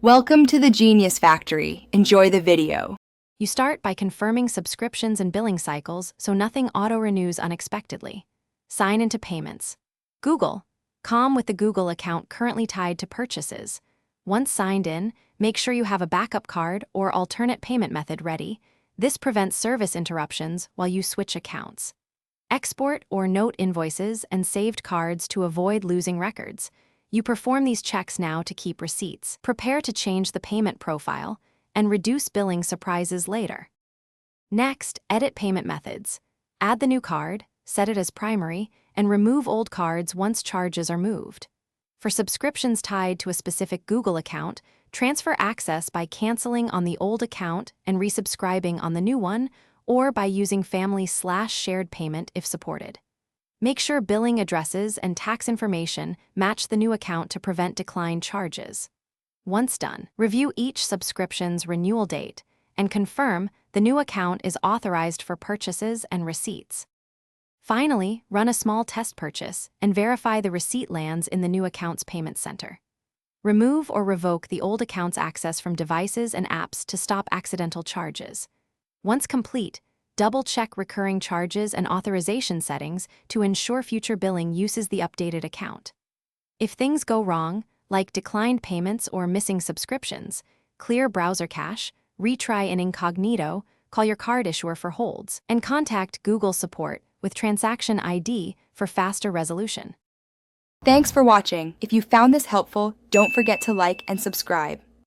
Welcome to the Genius Factory. Enjoy the video. You start by confirming subscriptions and billing cycles so nothing auto-renews unexpectedly. Sign into payments. Google.com with the Google account currently tied to purchases. Once signed in, make sure you have a backup card or alternate payment method ready. This prevents service interruptions while you switch accounts. Export or note invoices and saved cards to avoid losing records. You perform these checks now to keep receipts. Prepare to change the payment profile and reduce billing surprises later. Next, edit payment methods. Add the new card, set it as primary, and remove old cards once charges are moved. For subscriptions tied to a specific Google account, transfer access by canceling on the old account and resubscribing on the new one, or by using family/shared payment if supported. Make sure billing addresses and tax information match the new account to prevent decline charges. Once done, review each subscription's renewal date and confirm the new account is authorized for purchases and receipts. Finally, run a small test purchase and verify the receipt lands in the new account's payment center. Remove or revoke the old account's access from devices and apps to stop accidental charges. Once complete, double-check recurring charges and authorization settings to ensure future billing uses the updated account. If things go wrong, like declined payments or missing subscriptions, clear browser cache, retry in incognito, call your card issuer for holds, and contact Google support with transaction ID for faster resolution. Thanks for watching. If you found this helpful, don't forget to like and subscribe.